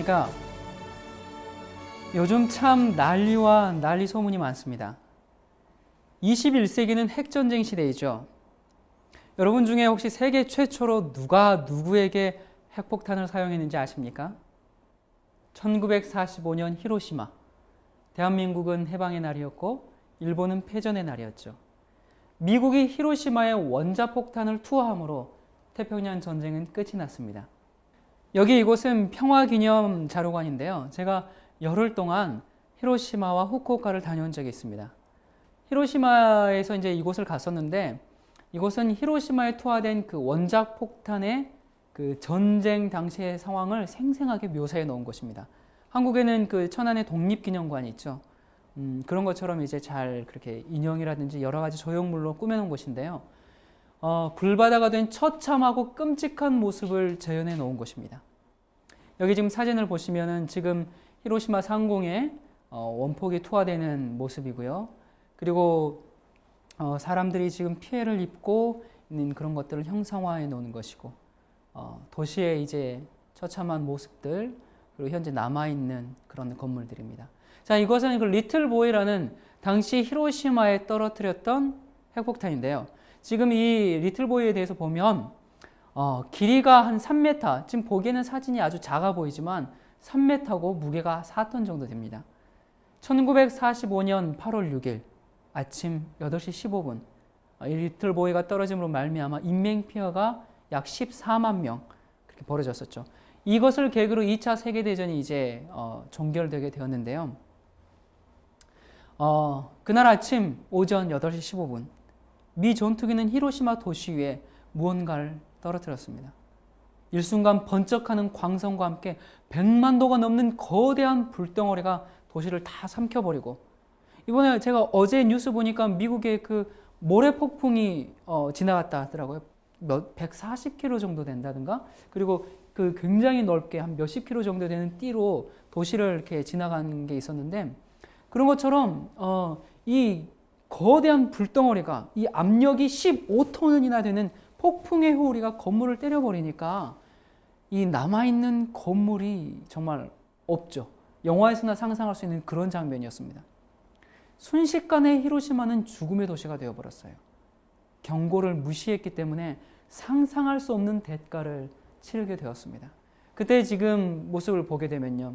안녕하십니까. 요즘 참 난리와 난리 소문이 많습니다. 21세기는 핵전쟁 시대이죠. 여러분 중에 혹시 세계 최초로 누가 누구에게 핵폭탄을 사용했는지 아십니까? 1945년 히로시마. 대한민국은 해방의 날이었고 일본은 패전의 날이었죠. 미국이 히로시마에 원자폭탄을 투하함으로 태평양 전쟁은 끝이 났습니다. 여기 이곳은 평화기념 자료관인데요. 제가 열흘 동안 히로시마와 후쿠오카를 다녀온 적이 있습니다. 히로시마에서 이제 이곳을 갔었는데 이곳은 히로시마에 투하된 그 원자 폭탄의 그 전쟁 당시의 상황을 생생하게 묘사해 놓은 곳입니다. 한국에는 그 천안의 독립기념관이 있죠. 그런 것처럼 이제 잘 그렇게 인형이라든지 여러 가지 조형물로 꾸며놓은 곳인데요. 불바다가 된 처참하고 끔찍한 모습을 재현해 놓은 곳입니다. 여기 지금 사진을 보시면은 지금 히로시마 상공에 원폭이 투하되는 모습이고요. 그리고 사람들이 지금 피해를 입고 있는 그런 것들을 형상화해 놓은 것이고, 도시의 이제 처참한 모습들, 그리고 현재 남아있는 그런 건물들입니다. 자, 이것은 그 리틀 보이라는 당시 히로시마에 떨어뜨렸던 핵폭탄인데요. 지금 이 리틀 보이에 대해서 보면 길이가 한 3m, 지금 보기에는 사진이 아주 작아 보이지만 3m고 무게가 4톤 정도 됩니다. 1945년 8월 6일 아침 8시 15분 이 리틀 보이가 떨어짐으로 말미암아 인명피해가 약 14만 명 그렇게 벌어졌었죠. 이것을 계기로 2차 세계대전이 이제 종결되게 되었는데요. 그날 아침 오전 8시 15분 미 전투기는 히로시마 도시 위에 무언가를 떨어뜨렸습니다. 일순간 번쩍하는 광선과 함께 100만 도가 넘는 거대한 불덩어리가 도시를 다 삼켜버리고, 이번에 제가 어제 뉴스 보니까 미국의 그 모래 폭풍이 지나갔다 하더라고요. 140km 정도 된다든가, 그리고 그 굉장히 넓게 한 몇십 킬로 정도 되는 띠로 도시를 이렇게 지나간 게 있었는데, 그런 것처럼 이 거대한 불덩어리가 이 압력이 15톤이나 되는 폭풍의 호우리가 건물을 때려버리니까 이 남아있는 건물이 정말 없죠. 영화에서나 상상할 수 있는 그런 장면이었습니다. 순식간에 히로시마는 죽음의 도시가 되어버렸어요. 경고를 무시했기 때문에 상상할 수 없는 대가를 치르게 되었습니다. 그때 지금 모습을 보게 되면요.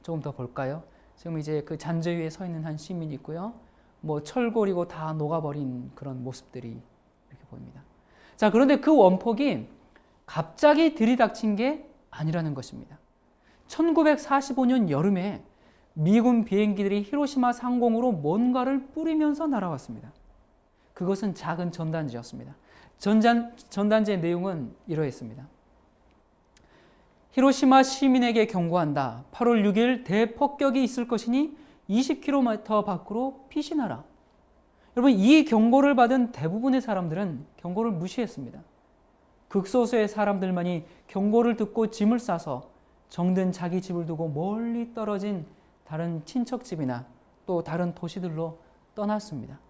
조금 더 볼까요? 지금 이제 그 잔재 위에 서 있는 한 시민이 있고요. 뭐 철골이고 다 녹아버린 그런 모습들이 이렇게 보입니다. 자, 그런데 그 원폭이 갑자기 들이닥친 게 아니라는 것입니다. 1945년 여름에 미군 비행기들이 히로시마 상공으로 뭔가를 뿌리면서 날아왔습니다. 그것은 작은 전단지였습니다. 전단지의 내용은 이러했습니다. 히로시마 시민에게 경고한다. 8월 6일 대폭격이 있을 것이니 20km 밖으로 피신하라. 여러분, 이 경고를 받은 대부분의 사람들은 경고를 무시했습니다. 극소수의 사람들만이 경고를 듣고 짐을 싸서 정든 자기 집을 두고 멀리 떨어진 다른 친척집이나 또 다른 도시들로 떠났습니다.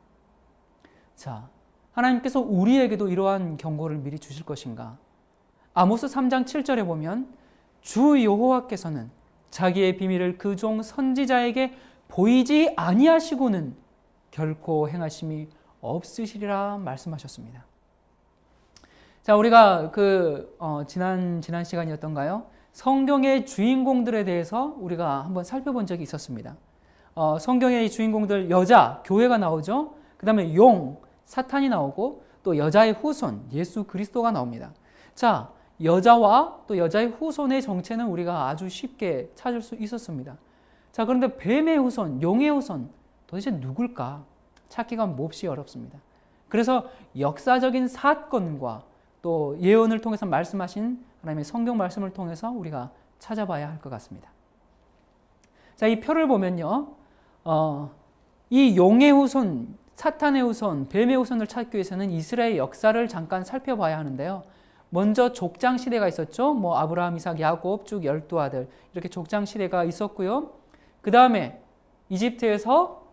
자, 하나님께서 우리에게도 이러한 경고를 미리 주실 것인가? 아모스 3장 7절에 보면 주 여호와께서는 자기의 비밀을 그 종 선지자에게 보이지 아니하시고는 결코 행하심이 없으시리라 말씀하셨습니다. 자, 우리가 지난 시간이었던가요? 성경의 주인공들에 대해서 우리가 한번 살펴본 적이 있었습니다. 성경의 주인공들 여자, 교회가 나오죠. 그 다음에 용, 사탄이 나오고 또 여자의 후손, 예수 그리스도가 나옵니다. 자, 여자와 또 여자의 후손의 정체는 우리가 아주 쉽게 찾을 수 있었습니다. 자, 그런데 뱀의 후손, 용의 후손 도대체 누굴까? 찾기가 몹시 어렵습니다. 그래서 역사적인 사건과 또 예언을 통해서 말씀하신 하나님의 성경 말씀을 통해서 우리가 찾아봐야 할 것 같습니다. 자, 이 표를 보면요. 이 용의 후손, 사탄의 후손, 뱀의 후손을 찾기 위해서는 이스라엘 역사를 잠깐 살펴봐야 하는데요. 먼저 족장 시대가 있었죠. 뭐 아브라함, 이삭, 야곱 쭉 12아들 이렇게 족장 시대가 있었고요. 그 다음에 이집트에서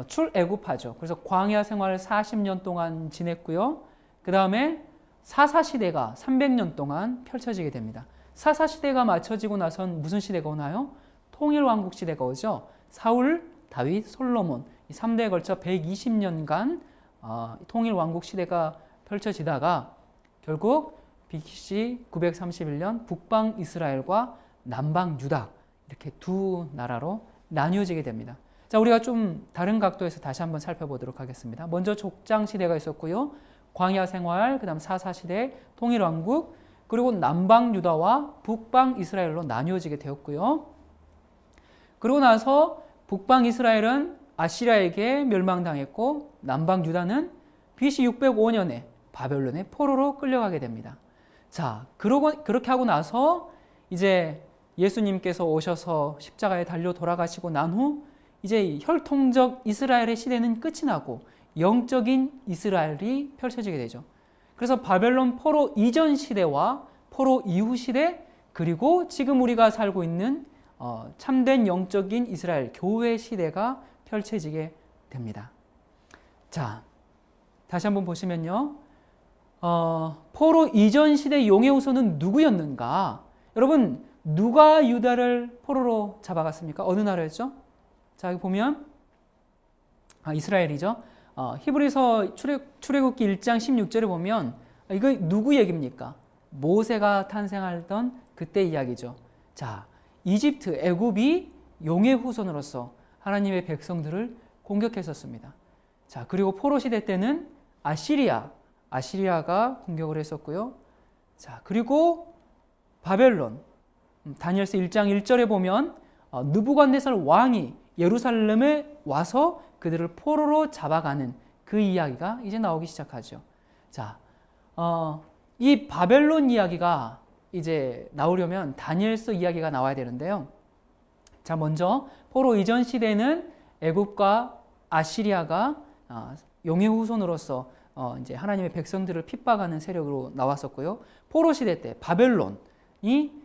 출애굽하죠. 그래서 광야 생활을 40년 동안 지냈고요. 그 다음에 사사시대가 300년 동안 펼쳐지게 됩니다. 사사시대가 맞춰지고 나선 무슨 시대가 오나요? 통일왕국 시대가 오죠. 사울, 다윗, 솔로몬 이 3대에 걸쳐 120년간 통일왕국 시대가 펼쳐지다가 결국 BC 931년 북방 이스라엘과 남방 유다 이렇게 두 나라로 나뉘어지게 됩니다. 자, 우리가 좀 다른 각도에서 다시 한번 살펴보도록 하겠습니다. 먼저 족장 시대가 있었고요. 광야 생활, 그다음 사사시대, 통일왕국, 그리고 남방 유다와 북방 이스라엘로 나뉘어지게 되었고요. 그러고 나서 북방 이스라엘은 아시리아에게 멸망당했고 남방 유다는 BC 605년에 바벨론의 포로로 끌려가게 됩니다. 자, 그렇게 하고 나서 이제 예수님께서 오셔서 십자가에 달려 돌아가시고 난 후 이제 혈통적 이스라엘의 시대는 끝이 나고 영적인 이스라엘이 펼쳐지게 되죠. 그래서 바벨론 포로 이전 시대와 포로 이후 시대, 그리고 지금 우리가 살고 있는 참된 영적인 이스라엘 교회 시대가 펼쳐지게 됩니다. 자, 다시 한번 보시면요. 포로 이전 시대 용의 후손은 누구였는가? 여러분, 누가 유다를 포로로 잡아갔습니까? 어느 나라였죠? 자, 여기 보면 이스라엘이죠. 히브리서 출애굽기 1장 16절에 보면 이거 누구 얘기입니까? 모세가 탄생하던 그때 이야기죠. 자, 이집트, 애굽이 용의 후손으로서 하나님의 백성들을 공격했었습니다. 자, 그리고 포로 시대 때는 아시리아가 공격을 했었고요. 자, 그리고 바벨론, 다니엘서 1장 1절에 보면 느부갓네살 왕이 예루살렘에 와서 그들을 포로로 잡아가는 그 이야기가 이제 나오기 시작하죠. 자, 이 바벨론 이야기가 이제 나오려면 다니엘서 이야기가 나와야 되는데요. 자, 먼저 포로 이전 시대는 애굽과 아시리아가 용의 후손으로서 이제 하나님의 백성들을 핍박하는 세력으로 나왔었고요. 포로 시대 때 바벨론이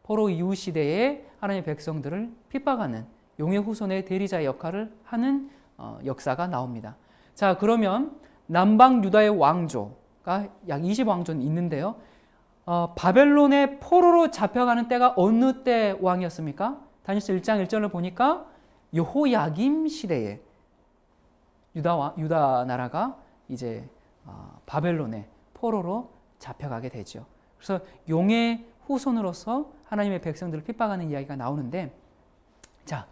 포로 이후 시대에 하나님의 백성들을 핍박하는 용의 후손의 대리자의 역할을 하는 역사가 나옵니다. 자, 그러면 남방 유다의 왕조가 약 20왕조는 있는데요. 바벨론의 포로로 잡혀가는 때가 어느 때 왕이었습니까? 다니엘서 1장 1절을 보니까 여호야김 시대에 유다 나라가 이제 바벨론의 포로로 잡혀가게 되죠. 그래서 용의 후손으로서 하나님의 백성들을 핍박하는 이야기가 나오는데, 자,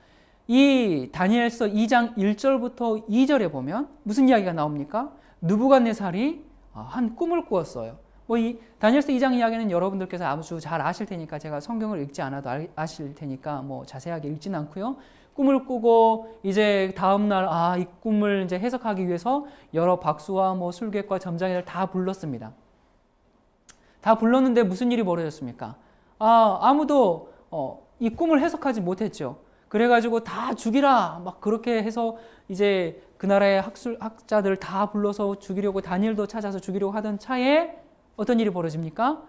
이 다니엘서 2장 1절부터 2절에 보면 무슨 이야기가 나옵니까? 느부갓네살이 한 꿈을 꾸었어요. 이 다니엘서 2장 이야기는 여러분들께서 아주 잘 아실 테니까 제가 성경을 읽지 않아도 아실 테니까 자세하게 읽지는 않고요. 꿈을 꾸고 이제 다음 날 이 꿈을 이제 해석하기 위해서 여러 박수와 술객과 점장이를 다 불렀습니다. 다 불렀는데 무슨 일이 벌어졌습니까? 아무도 이 꿈을 해석하지 못했죠. 그래가지고 다 죽이라 막 그렇게 해서 이제 그 나라의 학자들 다 불러서 죽이려고, 다니엘도 찾아서 죽이려고 하던 차에 어떤 일이 벌어집니까?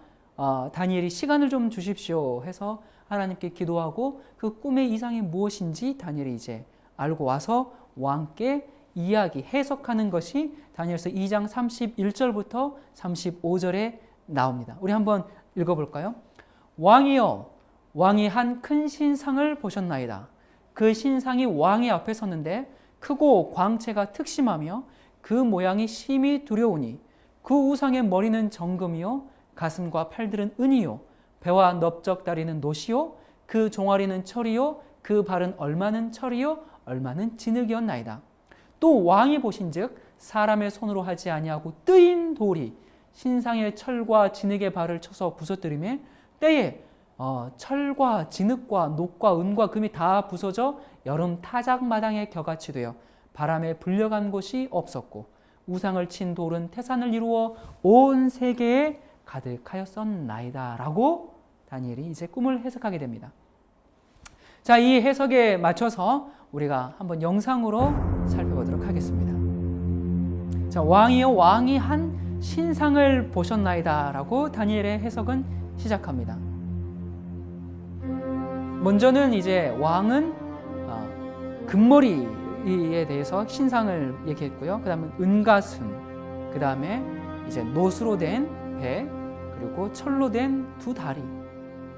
다니엘이 시간을 좀 주십시오 해서 하나님께 기도하고 그 꿈의 이상이 무엇인지 다니엘이 이제 알고 와서 왕께 해석하는 것이 다니엘서 2장 31절부터 35절에 나옵니다. 우리 한번 읽어볼까요? 왕이여, 왕이 한 큰 신상을 보셨나이다. 그 신상이 왕의 앞에 섰는데 크고 광채가 특심하며 그 모양이 심히 두려우니 그 우상의 머리는 정금이요 가슴과 팔들은 은이요 배와 넓적다리는 노시요 그 종아리는 철이요 그 발은 얼마는 철이요 얼마는 진흙이었나이다. 또 왕이 보신즉 사람의 손으로 하지 아니하고 뜨인 돌이 신상의 철과 진흙의 발을 쳐서 부서뜨리매 때에 철과 진흙과 녹과 은과 금이 다 부서져 여름 타작마당에 겨같이 되어 바람에 불려간 곳이 없었고 우상을 친 돌은 태산을 이루어 온 세계에 가득하였었나이다 라고 다니엘이 이제 꿈을 해석하게 됩니다. 자, 이 해석에 맞춰서 우리가 한번 영상으로 살펴보도록 하겠습니다. 자, 왕이여, 왕이 한 신상을 보셨나이다 라고 다니엘의 해석은 시작합니다. 먼저는 이제 왕은 금머리에 대해서 신상을 얘기했고요. 그 다음에 은가슴, 그 다음에 이제 노수로 된 배, 그리고 그리고 철로 된 두 다리,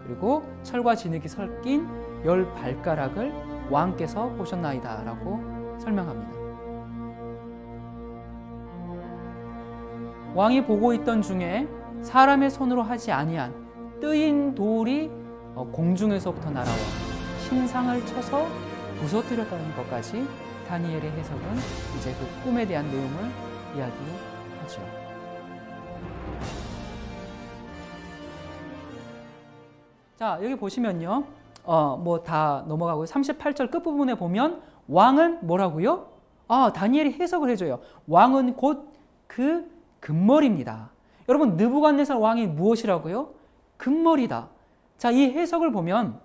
그리고 철과 진흙이 섞인 10발가락을 왕께서 보셨나이다 라고 설명합니다. 왕이 보고 있던 중에 사람의 손으로 하지 아니한 뜨인 돌이 공중에서부터 날아와 신상을 쳐서 부서뜨렸다는 것까지 다니엘의 해석은 이제 그 꿈에 대한 내용을 이야기하죠. 자, 여기 보시면요. 뭐 다 넘어가고 38절 끝부분에 보면 왕은 뭐라고요? 다니엘이 해석을 해줘요. 왕은 곧 그 금머리입니다. 여러분, 느부갓네살 왕이 무엇이라고요? 금머리다. 자, 이 해석을 보면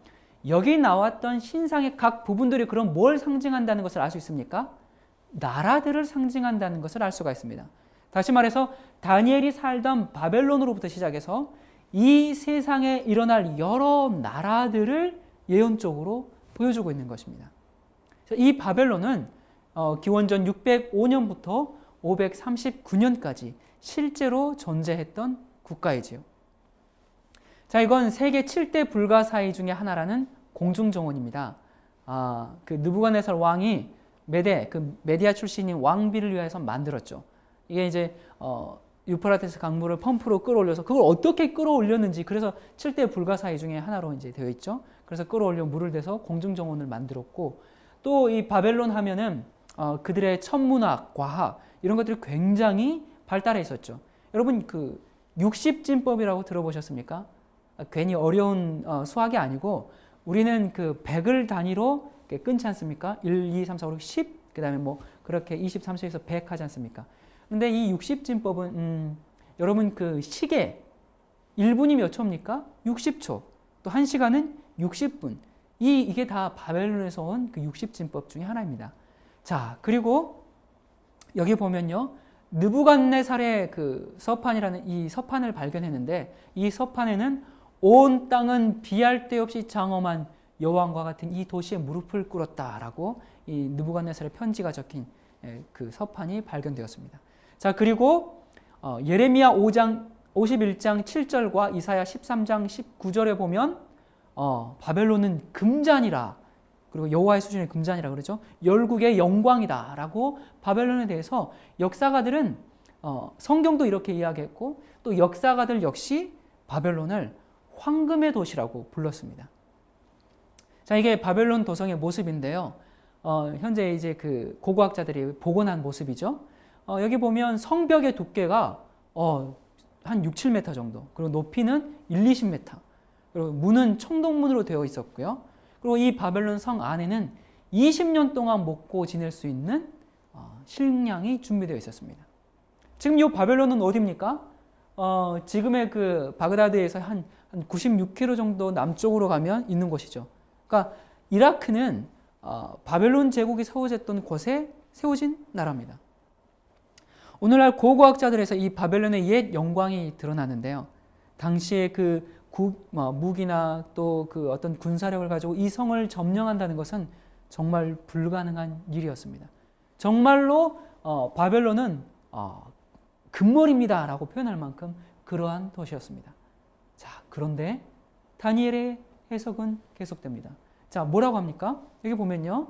여기 나왔던 신상의 각 부분들이 그럼 뭘 상징한다는 것을 알 수 있습니까? 나라들을 상징한다는 것을 알 수가 있습니다. 다시 말해서 다니엘이 살던 바벨론으로부터 시작해서 이 세상에 일어날 여러 나라들을 예언적으로 보여주고 있는 것입니다. 이 바벨론은 기원전 605년부터 539년까지 실제로 존재했던 국가이지요. 자, 이건 세계 7대 불가사의 중에 하나라는 공중정원입니다. 그 느부갓네살 왕이 메디아 출신인 왕비를 위해서 만들었죠. 이게 이제 유프라테스 강물을 펌프로 끌어올려서 그걸 어떻게 끌어올렸는지, 그래서 7대 불가사의 중에 하나로 이제 되어 있죠. 그래서 끌어올려 물을 대서 공중정원을 만들었고, 또 이 바벨론 하면은 그들의 천문학, 과학 이런 것들이 굉장히 발달해 있었죠. 여러분, 그 60진법이라고 들어보셨습니까? 괜히 어려운 수학이 아니고, 우리는 그 100을 단위로 끊지 않습니까? 1, 2, 3, 4, 5, 6, 10, 그 다음에 뭐 그렇게 20, 30에서 100 하지 않습니까? 근데 이 60진법은 여러분 그 시계 1분이 몇 초입니까? 60초. 또 1시간은 60분. 이게 다 바벨론에서 온 그 60진법 중에 하나입니다. 자, 그리고 여기 보면요. 느부갓네살의 그 서판이라는 이 서판을 발견했는데, 이 서판에는 온 땅은 비할 데 없이 장엄한 여호와와 같은 이 도시에 무릎을 꿇었다라고 이 느부갓네살의 편지가 적힌 그 서판이 발견되었습니다. 자, 그리고 예레미야 5장 51장 7절과 이사야 13장 19절에 보면 바벨론은 금잔이라, 그리고 여호와의 수준의 금잔이라 그러죠. 열국의 영광이다라고 바벨론에 대해서 역사가들은 성경도 이렇게 이야기했고, 또 역사가들 역시 바벨론을 황금의 도시라고 불렀습니다. 자, 이게 바벨론 도성의 모습인데요. 현재 이제 그 고고학자들이 복원한 모습이죠. 여기 보면 성벽의 두께가 한 6, 7m 정도, 그리고 높이는 1, 20m, 그리고 문은 청동문으로 되어 있었고요. 그리고 이 바벨론 성 안에는 20년 동안 먹고 지낼 수 있는 식량이 준비되어 있었습니다. 지금 이 바벨론은 어디입니까? 지금의 그 바그다드에서 한 96km 정도 남쪽으로 가면 있는 곳이죠. 그러니까 이라크는 바벨론 제국이 세워졌던 곳에 세워진 나라입니다. 오늘날 고고학자들에서 이 바벨론의 옛 영광이 드러나는데요. 당시에 그 무기나 또 그 어떤 군사력을 가지고 이 성을 점령한다는 것은 정말 불가능한 일이었습니다. 정말로 바벨론은 금물입니다 라고 표현할 만큼 그러한 도시였습니다. 자, 그런데 다니엘의 해석은 계속됩니다. 자, 뭐라고 합니까? 여기 보면요.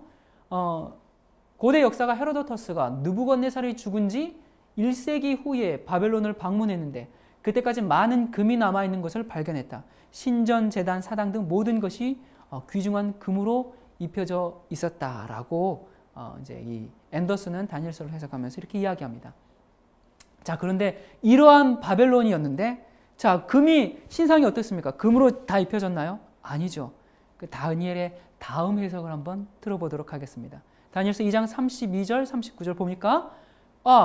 고대 역사가 헤로도터스가 느부갓네살이 죽은 지 1세기 후에 바벨론을 방문했는데 그때까지 많은 금이 남아있는 것을 발견했다. 신전, 제단, 사당 등 모든 것이 귀중한 금으로 입혀져 있었다라고 이제 이 앤더슨은 다니엘서를 해석하면서 이렇게 이야기합니다. 자, 그런데 이러한 바벨론이었는데, 자, 금이 신상이 어떻습니까? 금으로 다 입혀졌나요? 아니죠. 그 다니엘의 다음 해석을 한번 들어보도록 하겠습니다. 다니엘서 2장 32절, 39절 보니까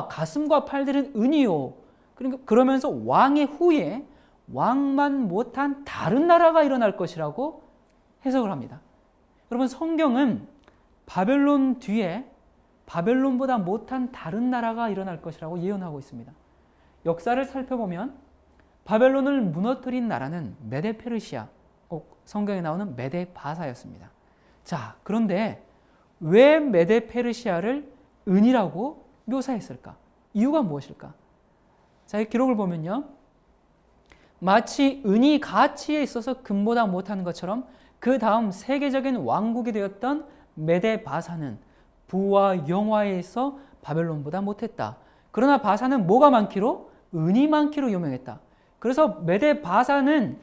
가슴과 팔들은 은이요. 그러니까 그러면서 왕의 후에 왕만 못한 다른 나라가 일어날 것이라고 해석을 합니다. 여러분, 성경은 바벨론 뒤에 바벨론보다 못한 다른 나라가 일어날 것이라고 예언하고 있습니다. 역사를 살펴보면 바벨론을 무너뜨린 나라는 메데페르시아, 꼭 성경에 나오는 메데바사였습니다. 자, 그런데 왜 메데페르시아를 은이라고 묘사했을까? 이유가 무엇일까? 자, 이 기록을 보면요. 마치 은이 가치에 있어서 금보다 못하는 것처럼 그 다음 세계적인 왕국이 되었던 메데 바사는 부와 영화에 있어 바벨론보다 못했다. 그러나 바사는 뭐가 많기로? 은이 많기로 유명했다. 그래서 메데 바사는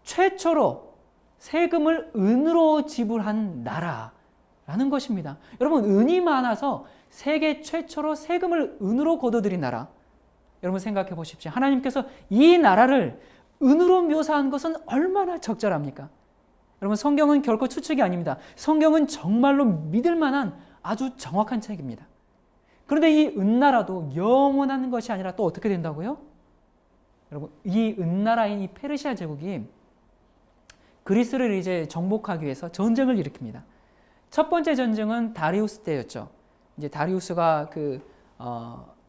최초로 세금을 은으로 지불한 나라라는 것입니다. 여러분, 은이 많아서 세계 최초로 세금을 은으로 거둬들인 나라. 여러분 생각해 보십시오. 하나님께서 이 나라를 은으로 묘사한 것은 얼마나 적절합니까? 여러분, 성경은 결코 추측이 아닙니다. 성경은 정말로 믿을 만한 아주 정확한 책입니다. 그런데 이 은나라도 영원한 것이 아니라 또 어떻게 된다고요? 여러분, 이 은나라인 이 페르시아 제국이 그리스를 이제 정복하기 위해서 전쟁을 일으킵니다. 첫 번째 전쟁은 다리우스 때였죠. 이제 다리우스가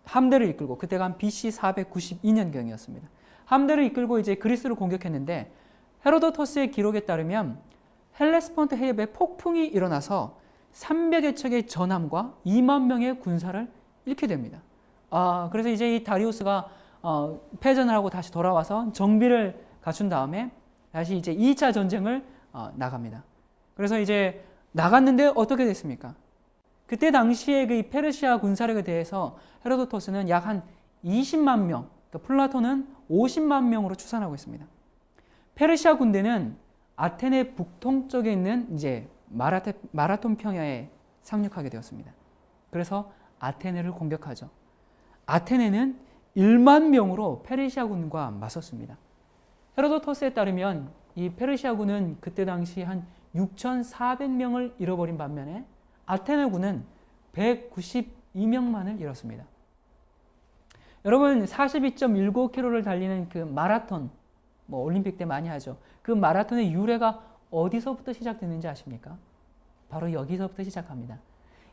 함대를 이끌고, 그때가 한 BC 492년경이었습니다. 함대를 이끌고 이제 그리스를 공격했는데, 헤로도토스의 기록에 따르면 헬레스폰트 해협에 폭풍이 일어나서 300여 척의 전함과 2만 명의 군사를 잃게 됩니다. 그래서 이제 이 다리우스가 패전을 하고 다시 돌아와서 정비를 갖춘 다음에 다시 이제 2차 전쟁을 나갑니다. 그래서 이제 나갔는데 어떻게 됐습니까? 그때 당시에 그 페르시아 군사력에 대해서 헤로도토스는 약 한 20만 명, 그러니까 플라톤은 50만 명으로 추산하고 있습니다. 페르시아 군대는 아테네 북동쪽에 있는 이제 마라톤 평야에 상륙하게 되었습니다. 그래서 아테네를 공격하죠. 아테네는 1만 명으로 페르시아 군과 맞섰습니다. 헤로도토스에 따르면 이 페르시아 군은 그때 당시 한 6,400명을 잃어버린 반면에 아테네 군은 192명만을 잃었습니다. 여러분, 42.19km를 달리는 그 마라톤, 올림픽 때 많이 하죠. 그 마라톤의 유래가 어디서부터 시작됐는지 아십니까? 바로 여기서부터 시작합니다.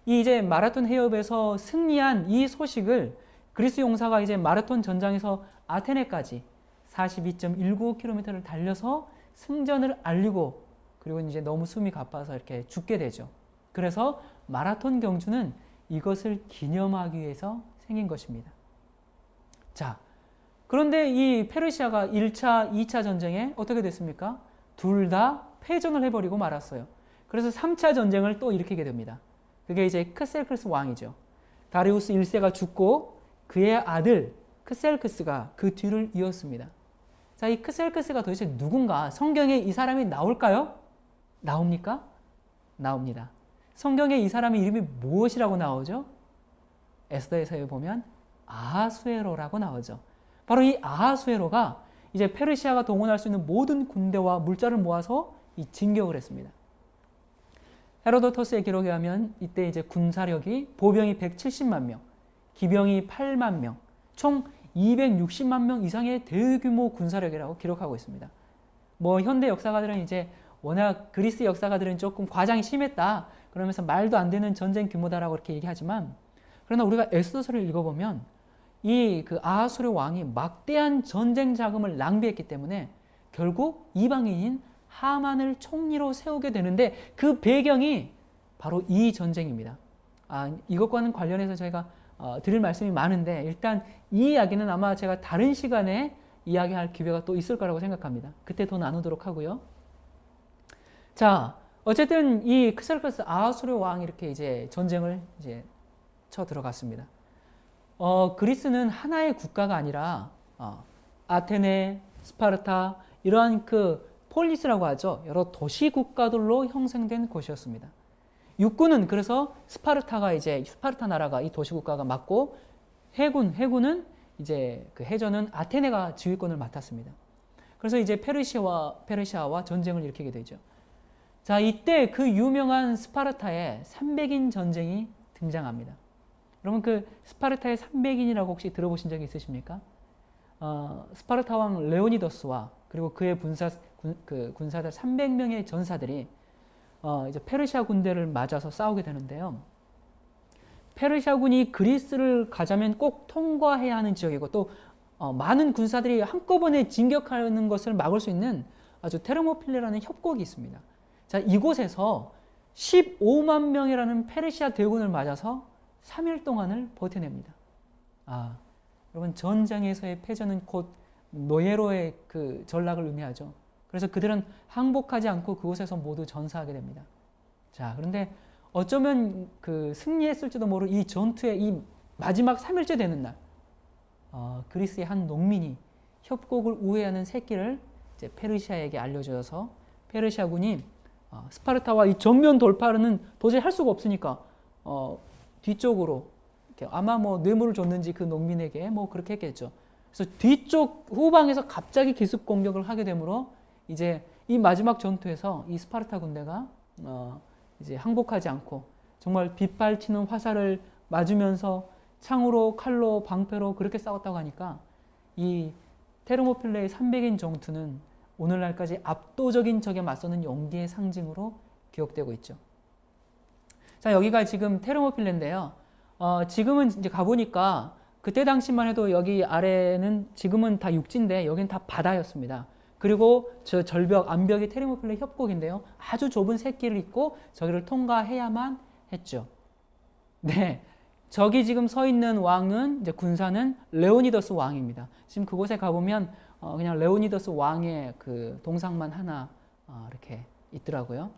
이 이제 마라톤 해협에서 승리한 이 소식을 그리스 용사가 이제 마라톤 전장에서 아테네까지 42.195km를 달려서 승전을 알리고, 그리고 이제 너무 숨이 가빠서 이렇게 죽게 되죠. 그래서 마라톤 경주는 이것을 기념하기 위해서 생긴 것입니다. 자, 그런데 이 페르시아가 1차, 2차 전쟁에 어떻게 됐습니까? 둘 다 패전을 해버리고 말았어요. 그래서 3차 전쟁을 또 일으키게 됩니다. 그게 이제 크셀크스 왕이죠. 다리우스 1세가 죽고 그의 아들 크셀크스가 그 뒤를 이었습니다. 자, 이 크셀크스가 도대체 누군가? 성경에 이 사람이 나올까요? 나옵니까? 나옵니다. 성경에 이 사람의 이름이 무엇이라고 나오죠? 에스더에서 보면 아하수에로라고 나오죠. 바로 이 아하수에로가 이제 페르시아가 동원할 수 있는 모든 군대와 물자를 모아서 이 진격을 했습니다. 헤로도토스의 기록에 하면 이때 이제 군사력이 보병이 170만 명, 기병이 8만 명, 총 260만 명 이상의 대규모 군사력이라고 기록하고 있습니다. 현대 역사가들은 이제 워낙 그리스 역사가들은 조금 과장이 심했다, 그러면서 말도 안 되는 전쟁 규모다라고 이렇게 얘기하지만, 그러나 우리가 에스더서를 읽어보면 이 그 아하수르 왕이 막대한 전쟁 자금을 낭비했기 때문에 결국 이방인인 하만을 총리로 세우게 되는데, 그 배경이 바로 이 전쟁입니다. 이것과는 관련해서 저희가 드릴 말씀이 많은데, 일단 이 이야기는 아마 제가 다른 시간에 이야기할 기회가 또 있을 거라고 생각합니다. 그때 더 나누도록 하고요. 자, 어쨌든 이 크셀크스 아하수르 왕이 이렇게 이제 전쟁을 이제 쳐 들어갔습니다. 그리스는 하나의 국가가 아니라 아테네, 스파르타, 이러한 그 폴리스라고 하죠. 여러 도시 국가들로 형성된 곳이었습니다. 육군은 그래서 스파르타 나라가 이 도시 국가가 맡고, 해군은 이제 그 해전은 아테네가 지휘권을 맡았습니다. 그래서 이제 페르시아와 전쟁을 일으키게 되죠. 자, 이때 그 유명한 스파르타의 300인 전쟁이 등장합니다. 여러분, 그 스파르타의 300인이라고 혹시 들어보신 적이 있으십니까? 스파르타 왕 레오니더스와 그리고 그의 군사들 300명의 전사들이 이제 페르시아 군대를 맞아서 싸우게 되는데요. 페르시아군이 그리스를 가자면 꼭 통과해야 하는 지역이고, 또 많은 군사들이 한꺼번에 진격하는 것을 막을 수 있는 아주 테르모필레라는 협곡이 있습니다. 자, 이곳에서 15만 명이라는 페르시아 대군을 맞아서 3일 동안을 버텨냅니다. 여러분, 전장에서의 패전은 곧 노예로의 그 전락을 의미하죠. 그래서 그들은 항복하지 않고 그곳에서 모두 전사하게 됩니다. 자, 그런데 어쩌면 그 승리했을지도 모를 이 전투의 이 마지막 3일째 되는 날, 그리스의 한 농민이 협곡을 우회하는 새끼를 이제 페르시아에게 알려줘서 페르시아군이 스파르타와 이 정면 돌파는 도저히 할 수가 없으니까 뒤쪽으로 아마 뭐 뇌물을 줬는지 그 농민에게 뭐 그렇게 했겠죠. 그래서 뒤쪽 후방에서 갑자기 기습 공격을 하게 되므로 이제 이 마지막 전투에서 이 스파르타 군대가 이제 항복하지 않고 정말 빗발치는 화살을 맞으면서 창으로, 칼로, 방패로 그렇게 싸웠다고 하니까 이 테르모필레의 300인 전투는 오늘날까지 압도적인 적에 맞서는 용기의 상징으로 기억되고 있죠. 자, 여기가 지금 테르모필레인데요. 지금은 이제 가보니까 그때 당시만 해도 여기 아래는 지금은 다 육지인데 여기는 다 바다였습니다. 그리고 저 절벽, 암벽이 테르모필레 협곡인데요. 아주 좁은 새길을 잇고 저기를 통과해야만 했죠. 네. 저기 지금 서 있는 왕은, 이제 군사는 레오니더스 왕입니다. 지금 그곳에 가보면 그냥 레오니더스 왕의 그 동상만 하나 이렇게 있더라고요.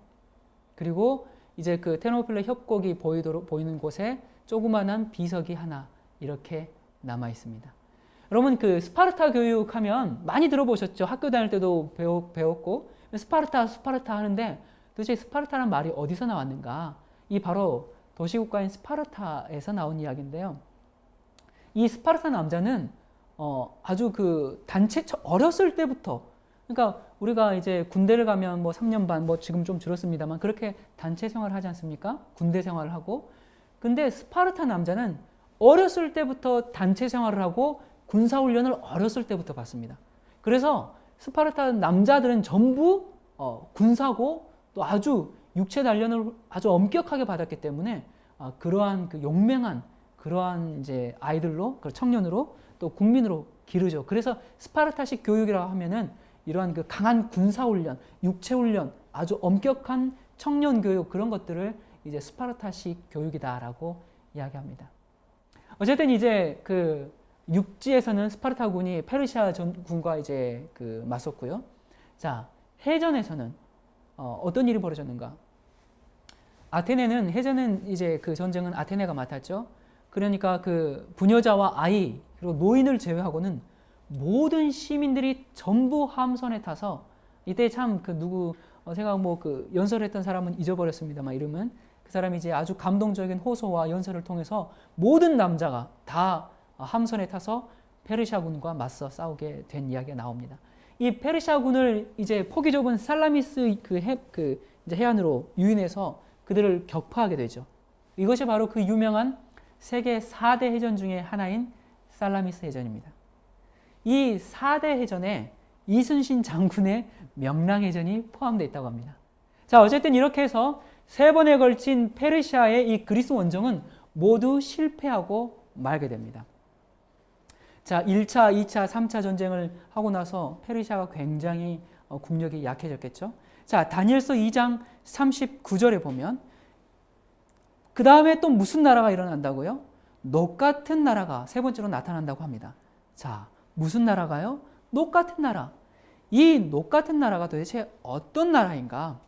그리고 이제 그 테르모필레 협곡이 보이는 곳에 조그만한 비석이 하나 이렇게 남아 있습니다. 여러분 그 스파르타 교육하면 많이 들어보셨죠? 학교 다닐 때도 배웠고 스파르타 하는데 도대체 스파르타란 말이 어디서 나왔는가? 이 바로 도시국가인 스파르타에서 나온 이야기인데요. 이 스파르타 남자는 아주 그 어렸을 때부터, 그러니까 우리가 이제 군대를 가면 뭐 3년 반, 뭐 지금 좀 줄었습니다만 그렇게 단체 생활을 하지 않습니까? 군대 생활을 하고. 근데 스파르타 남자는 어렸을 때부터 단체 생활을 하고 군사훈련을 어렸을 때부터 받습니다. 그래서 스파르타 남자들은 전부 군사고 또 아주 육체 단련을 아주 엄격하게 받았기 때문에 그러한 그 용맹한 그러한 이제 아이들로, 청년으로 또 국민으로 기르죠. 그래서 스파르타식 교육이라고 하면은 이러한 그 강한 군사훈련, 육체훈련, 아주 엄격한 청년 교육 그런 것들을 이제 스파르타식 교육이다라고 이야기합니다. 어쨌든 이제 그 육지에서는 스파르타군이 페르시아 군과 이제 그 맞섰고요. 자, 해전에서는 어떤 일이 벌어졌는가? 해전은 이제 그 전쟁은 아테네가 맡았죠. 그러니까 그 부녀자와 아이 그리고 노인을 제외하고는 모든 시민들이 전부 함선에 타서 이때 참 그 제가 뭐 그 연설했던 사람은 잊어버렸습니다만 이름은 그 사람이 이제 아주 감동적인 호소와 연설을 통해서 모든 남자가 다 함선에 타서 페르시아군과 맞서 싸우게 된 이야기가 나옵니다. 이 페르시아군을 이제 폭이 좁은 살라미스 이제 해안으로 유인해서 그들을 격파하게 되죠. 이것이 바로 그 유명한 세계 4대 해전 중에 하나인 살라미스 해전입니다. 이 4대 해전에 이순신 장군의 명랑해전이 포함되어 있다고 합니다. 자, 어쨌든 이렇게 해서 3번에 걸친 페르시아의 이 그리스 원정은 모두 실패하고 말게 됩니다. 자, 1차, 2차, 3차 전쟁을 하고 나서 페르시아가 굉장히 국력이 약해졌겠죠. 자, 다니엘서 2장 39절에 보면 그 다음에 또 무슨 나라가 일어난다고요? 녹 같은 나라가 세 번째로 나타난다고 합니다. 자, 무슨 나라가요? 녹 같은 나라. 이 녹 같은 나라가 도대체 어떤 나라인가?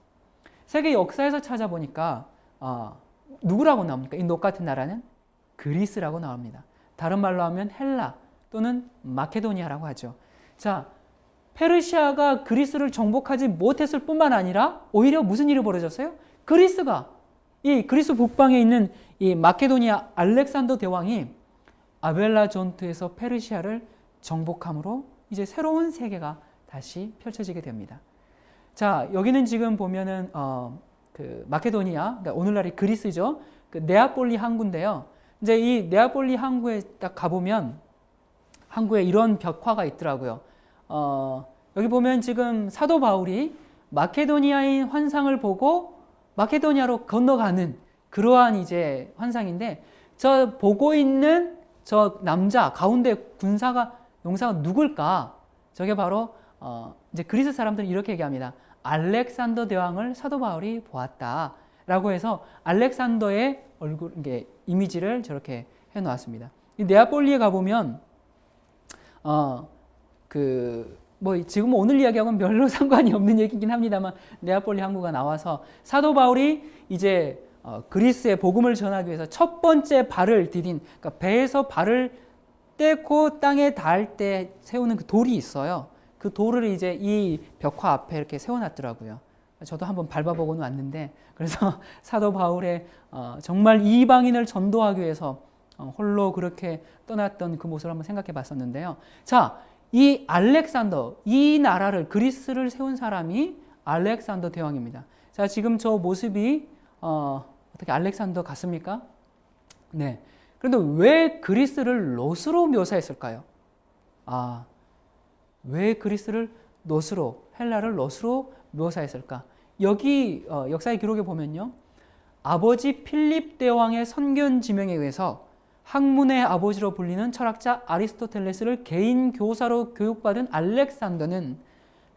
세계 역사에서 찾아보니까 누구라고 나옵니까? 이 녹 같은 나라는 그리스라고 나옵니다. 다른 말로 하면 헬라 또는 마케도니아라고 하죠. 자, 페르시아가 그리스를 정복하지 못했을 뿐만 아니라 오히려 무슨 일이 벌어졌어요? 이 그리스 북방에 있는 이 마케도니아 알렉산더 대왕이 아벨라 전투에서 페르시아를 정복함으로 이제 새로운 세계가 다시 펼쳐지게 됩니다. 자, 여기는 지금 보면은 그 마케도니아, 그러니까 오늘날의 그리스죠. 그 네아폴리 항구인데요. 이제 이 네아폴리 항구에 딱 가보면 항구에 이런 벽화가 있더라고요. 여기 보면 지금 사도 바울이 마케도니아의 환상을 보고 마케도니아로 건너가는 그러한 이제 환상인데, 저 보고 있는 저 남자 가운데 용사가 누굴까? 저게 바로 이제 그리스 사람들은 이렇게 얘기합니다. 알렉산더 대왕을 사도 바울이 보았다라고 해서 알렉산더의 얼굴, 이게 이미지를 저렇게 해놓았습니다. 이 네아폴리에 가보면 뭐 지금 오늘 이야기하고는 별로 상관이 없는 얘기긴 합니다만 네아폴리 항구가 나와서 사도 바울이 이제 그리스에 복음을 전하기 위해서 첫 번째 발을 디딘, 그러니까 배에서 발을 떼고 땅에 닿을 때 세우는 그 돌이 있어요. 그 돌을 이제 이 벽화 앞에 이렇게 세워놨더라고요. 저도 한번 밟아보고는 왔는데, 그래서 사도 바울의 정말 이방인을 전도하기 위해서 홀로 그렇게 떠났던 그 모습을 한번 생각해 봤었는데요. 자, 이 알렉산더, 이 나라를, 그리스를 세운 사람이 알렉산더 대왕입니다. 자, 지금 저 모습이 어떻게 알렉산더 같습니까? 네. 그런데 왜 그리스를 롯으로 묘사했을까요? 왜 그리스를 롯으로, 헬라를 롯으로 묘사했을까? 여기 역사의 기록에 보면요, 아버지 필립 대왕의 선견 지명에 의해서 학문의 아버지로 불리는 철학자 아리스토텔레스를 개인 교사로 교육받은 알렉산더는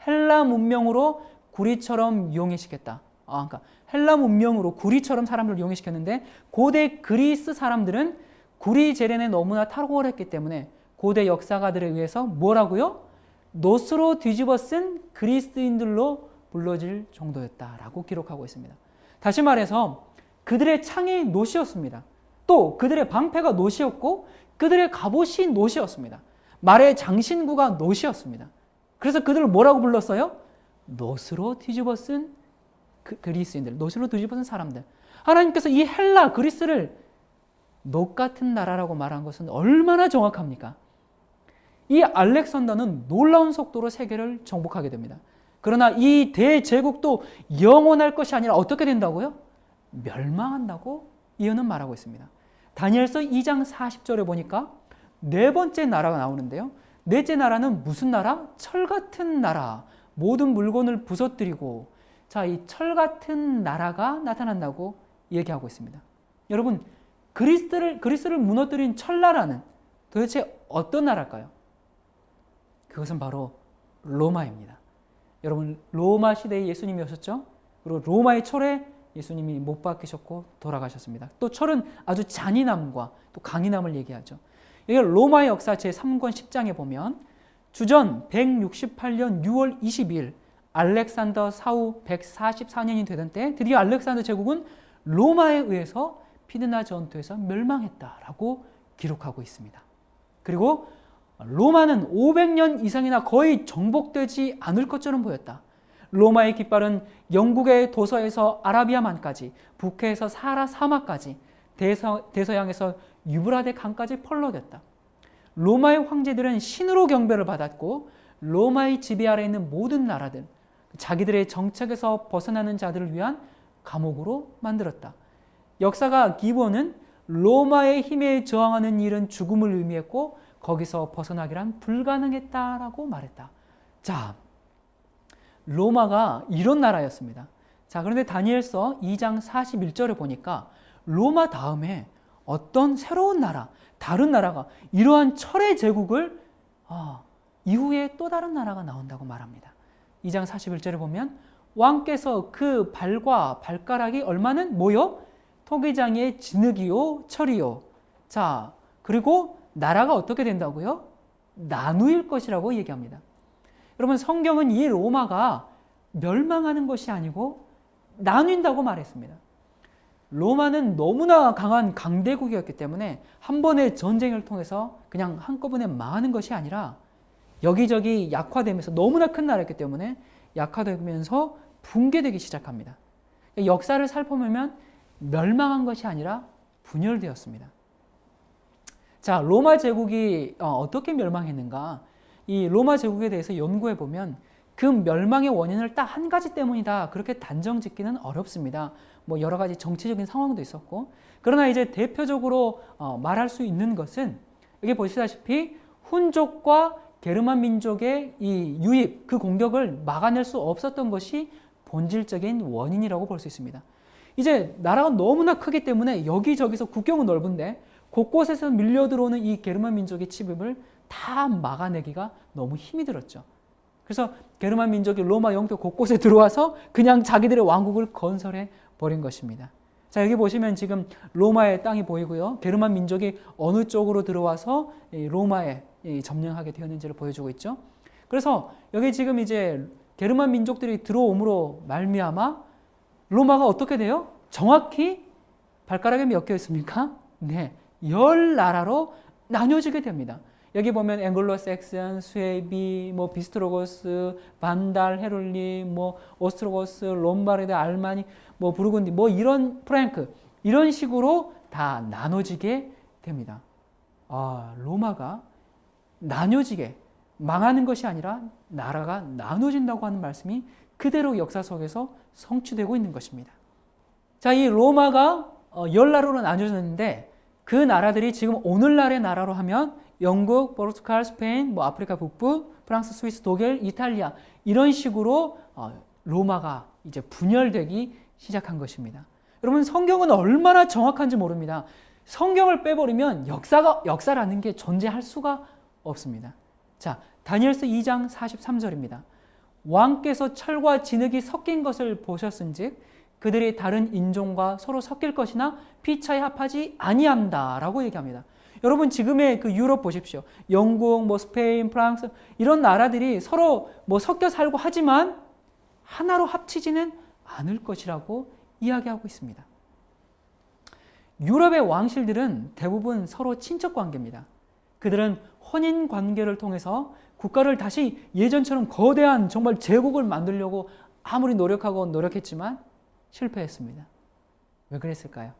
헬라 문명으로 구리처럼 이용시켰다. 그러니까 헬라 문명으로 구리처럼 사람들을 이용시켰는데 고대 그리스 사람들은 구리 재련에 너무나 탁월했기 때문에 고대 역사가들에 의해서 뭐라고요? 롯으로 뒤집어 쓴 그리스인들로 불러질 정도였다라고 기록하고 있습니다. 다시 말해서 그들의 창이 롯이었습니다. 또 그들의 방패가 롯이었고 그들의 갑옷이 롯이었습니다. 말의 장신구가 롯이었습니다. 그래서 그들을 뭐라고 불렀어요? 롯으로 뒤집어 쓴 그리스인들, 롯으로 뒤집어 쓴 사람들. 하나님께서 이 헬라 그리스를 롯 같은 나라라고 말한 것은 얼마나 정확합니까? 이 알렉산더는 놀라운 속도로 세계를 정복하게 됩니다. 그러나 이 대제국도 영원할 것이 아니라 어떻게 된다고요? 멸망한다고 이어는 말하고 있습니다. 다니엘서 2장 40절에 보니까 네 번째 나라가 나오는데요. 넷째 나라는 무슨 나라? 철 같은 나라. 모든 물건을 부서뜨리고, 자, 이 철 같은 나라가 나타난다고 얘기하고 있습니다. 여러분, 그리스를 무너뜨린 철나라는 도대체 어떤 나라일까요? 그것은 바로 로마입니다. 여러분, 로마 시대에 예수님이 오셨죠? 그리고 로마의 철에 예수님이 못 박히셨고 돌아가셨습니다. 또 철은 아주 잔인함과 또 강인함을 얘기하죠. 이게 로마의 역사 제3권 10장에 보면 주전 168년 6월 22일 알렉산더 사후 144년이 되던 때 드디어 알렉산더 제국은 로마에 의해서 피드나 전투에서 멸망했다라고 기록하고 있습니다. 그리고 로마는 500년 이상이나 거의 정복되지 않을 것처럼 보였다. 로마의 깃발은 영국의 도서에서 아라비아만까지, 북해에서 사하라 사막까지, 대서양에서 유브라데 강까지 펄럭였다. 로마의 황제들은 신으로 경배를 받았고 로마의 지배 아래에 있는 모든 나라들, 자기들의 정책에서 벗어나는 자들을 위한 감옥으로 만들었다. 역사가 기본은 로마의 힘에 저항하는 일은 죽음을 의미했고 거기서 벗어나기란 불가능했다라고 말했다. 자, 로마가 이런 나라였습니다. 자, 그런데 다니엘서 2장 41절에 보니까 로마 다음에 어떤 새로운 나라, 다른 나라가 이러한 철의 제국을 이후에 또 다른 나라가 나온다고 말합니다. 2장 41절에 보면 왕께서 그 발과 발가락이 얼마는 뭐요? 토기장의 진흙이요 철이요. 자, 그리고 나라가 어떻게 된다고요? 나누일 것이라고 얘기합니다. 여러분, 성경은 이 로마가 멸망하는 것이 아니고 나뉜다고 말했습니다. 로마는 너무나 강한 강대국이었기 때문에 한 번의 전쟁을 통해서 그냥 한꺼번에 망하는 것이 아니라 여기저기 약화되면서, 너무나 큰 나라였기 때문에 약화되면서 붕괴되기 시작합니다. 역사를 살펴보면 멸망한 것이 아니라 분열되었습니다. 자, 로마 제국이 어떻게 멸망했는가? 이 로마 제국에 대해서 연구해 보면 그 멸망의 원인을 딱 한 가지 때문이다, 그렇게 단정 짓기는 어렵습니다. 뭐 여러 가지 정치적인 상황도 있었고, 그러나 이제 대표적으로 말할 수 있는 것은 여기 보시다시피 훈족과 게르만 민족의 이 유입, 그 공격을 막아낼 수 없었던 것이 본질적인 원인이라고 볼 수 있습니다. 이제 나라가 너무나 크기 때문에 여기저기서 국경은 넓은데 곳곳에서 밀려 들어오는 이 게르만 민족의 침입을 다 막아내기가 너무 힘이 들었죠. 그래서 게르만 민족이 로마 영토 곳곳에 들어와서 그냥 자기들의 왕국을 건설해 버린 것입니다. 자, 여기 보시면 지금 로마의 땅이 보이고요. 게르만 민족이 어느 쪽으로 들어와서 로마에 점령하게 되었는지를 보여주고 있죠. 그래서 여기 지금 이제 게르만 민족들이 들어옴으로 말미암아 로마가 어떻게 돼요? 정확히 발가락에 몇 개 있습니까? 네, 10나라로 나뉘어지게 됩니다. 여기 보면 앵글로색슨, 스웨비, 뭐 비스트로고스, 반달, 헤룰리, 뭐 오스트로고스, 롬바르드, 알마니, 뭐 부르곤디, 뭐 이런 프랑크 이런 식으로 다 나눠지게 됩니다. 로마가 나눠지게 망하는 것이 아니라 나라가 나눠진다고 하는 말씀이 그대로 역사 속에서 성취되고 있는 것입니다. 자, 이 로마가 10나라로 나눠졌는데 그 나라들이 지금 오늘날의 나라로 하면 영국, 포르투갈, 스페인, 뭐 아프리카 북부, 프랑스, 스위스, 독일, 이탈리아 이런 식으로 로마가 이제 분열되기 시작한 것입니다. 여러분 성경은 얼마나 정확한지 모릅니다. 성경을 빼버리면 역사라는 게 존재할 수가 없습니다. 자, 다니엘서 2장 43절입니다. 왕께서 철과 진흙이 섞인 것을 보셨은즉 그들이 다른 인종과 서로 섞일 것이나 피차에 합하지 아니한다 라고 얘기합니다. 여러분 지금의 그 유럽 보십시오. 영국, 뭐 스페인, 프랑스 이런 나라들이 서로 뭐 섞여 살고 하지만 하나로 합치지는 않을 것이라고 이야기하고 있습니다. 유럽의 왕실들은 대부분 서로 친척 관계입니다. 그들은 혼인 관계를 통해서 국가를 다시 예전처럼 거대한 정말 제국을 만들려고 아무리 노력했지만 실패했습니다. 왜 그랬을까요?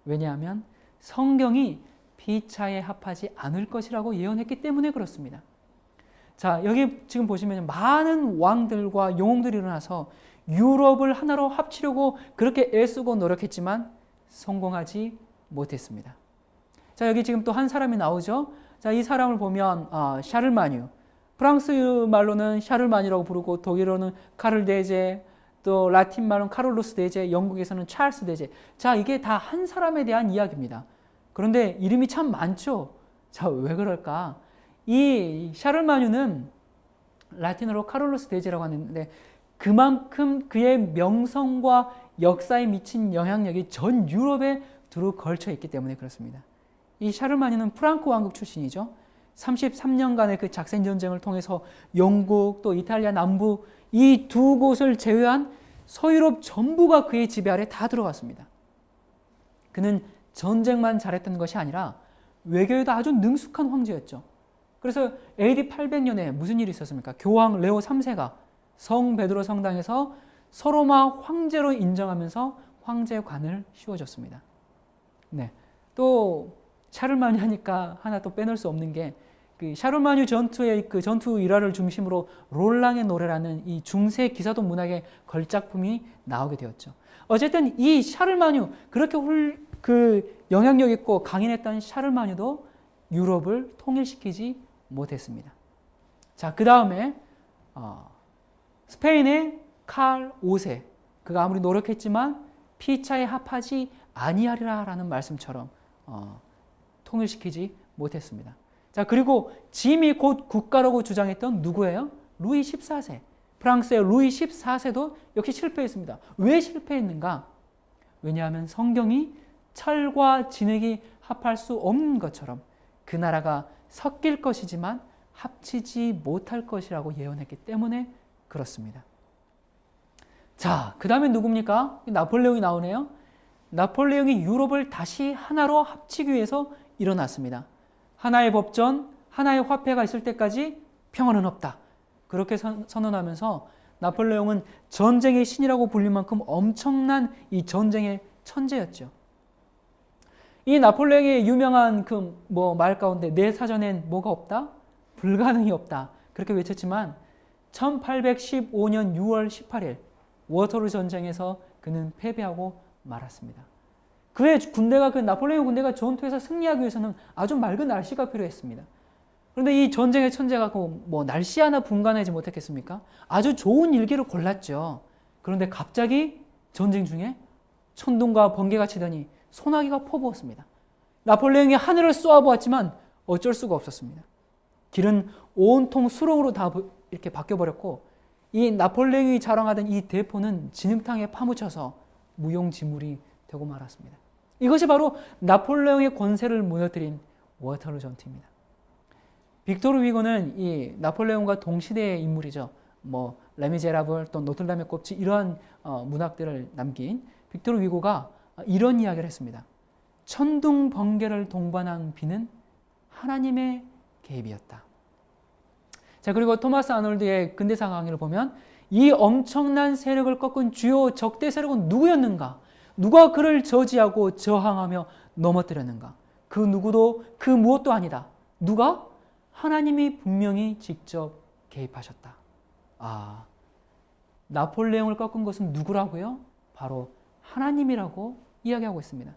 왜냐하면 성경이 피차에 합하지 않을 것이라고 예언했기 때문에 그렇습니다. 자, 여기 지금 보시면 많은 왕들과 영웅들이 일어나서 유럽을 하나로 합치려고 그렇게 애쓰고 노력했지만 성공하지 못했습니다. 자, 여기 지금 또 한 사람이 나오죠. 자, 이 사람을 보면 샤를마뉴, 프랑스 말로는 샤를마뉴라고 부르고 독일어는 카를 데제, 또 라틴 말로는 카롤루스 데제, 영국에서는 찰스 데제. 자, 이게 다 한 사람에 대한 이야기입니다. 그런데 이름이 참 많죠. 자, 왜 그럴까? 이 샤를마뉴는 라틴어로 카롤루스 데제라고 하는데 그만큼 그의 명성과 역사에 미친 영향력이 전 유럽에 두루 걸쳐 있기 때문에 그렇습니다. 이 샤를마뉴는 프랑크 왕국 출신이죠. 33년간의 그 작센 전쟁을 통해서 영국 또 이탈리아 남부 이 두 곳을 제외한 서유럽 전부가 그의 지배 아래 다 들어갔습니다. 그는 전쟁만 잘했던 것이 아니라 외교에도 아주 능숙한 황제였죠. 그래서 AD 800년에 무슨 일이 있었습니까? 교황 레오 3세가 성 베드로 성당에서 서로마 황제로 인정하면서 황제관을 씌워줬습니다. 네. 또 샤를마뉴 하니까 하나 또 빼놓을 수 없는 게 그 샤를마뉴 전투의 그 전투 일화를 중심으로 롤랑의 노래라는 이 중세 기사도 문학의 걸작품이 나오게 되었죠. 어쨌든 이 샤를마뉴 그렇게 그 영향력 있고 강인했던 샤를마뉴도 유럽을 통일시키지 못했습니다. 자, 그 다음에 스페인의 칼 5세 그가 아무리 노력했지만 피차에 합하지 아니하리라라는 말씀처럼 통일시키지 못했습니다. 자, 그리고 짐이 곧 국가라고 주장했던 누구예요? 루이 14세. 프랑스의 루이 14세도 역시 실패했습니다. 왜 실패했는가? 왜냐하면 성경이 철과 진흙이 합할 수 없는 것처럼 그 나라가 섞일 것이지만 합치지 못할 것이라고 예언했기 때문에 그렇습니다. 자, 그 다음에 누굽니까? 나폴레옹이 나오네요. 나폴레옹이 유럽을 다시 하나로 합치기 위해서 일어났습니다. 하나의 법전, 하나의 화폐가 있을 때까지 평화는 없다. 그렇게 선언하면서 나폴레옹은 전쟁의 신이라고 불릴 만큼 엄청난 이 전쟁의 천재였죠. 이 나폴레옹의 유명한 그 말 가운데 내 사전엔 뭐가 없다? 불가능이 없다. 그렇게 외쳤지만 1815년 6월 18일 워터루 전쟁에서 그는 패배하고 말았습니다. 그의 군대가 그 나폴레옹 군대가 전투에서 승리하기 위해서는 아주 맑은 날씨가 필요했습니다. 그런데 이 전쟁의 천재가 날씨 하나 분간하지 못했겠습니까? 아주 좋은 일기를 골랐죠. 그런데 갑자기 전쟁 중에 천둥과 번개가 치더니 소나기가 퍼부었습니다. 나폴레옹이 하늘을 쏘아보았지만 어쩔 수가 없었습니다. 길은 온통 수렁으로 다 이렇게 바뀌어버렸고 이 나폴레옹이 자랑하던 이 대포는 진흙탕에 파묻혀서 무용지물이 되고 말았습니다. 이것이 바로 나폴레옹의 권세를 무너뜨린 워터루 전투입니다. 빅토르 위고는 이 나폴레옹과 동시대의 인물이죠. 뭐 레미제라블 또 노틀담의 꽃이 이러한 문학들을 남긴 빅토르 위고가 이런 이야기를 했습니다. 천둥 번개를 동반한 비는 하나님의 개입이었다. 자, 그리고 토마스 아놀드의 근대사 강의를 보면 이 엄청난 세력을 꺾은 주요 적대 세력은 누구였는가? 누가 그를 저지하고 저항하며 넘어뜨렸는가? 그 누구도 그 무엇도 아니다. 누가? 하나님이 분명히 직접 개입하셨다. 아, 나폴레옹을 꺾은 것은 누구라고요? 바로 하나님이라고 이야기하고 있습니다.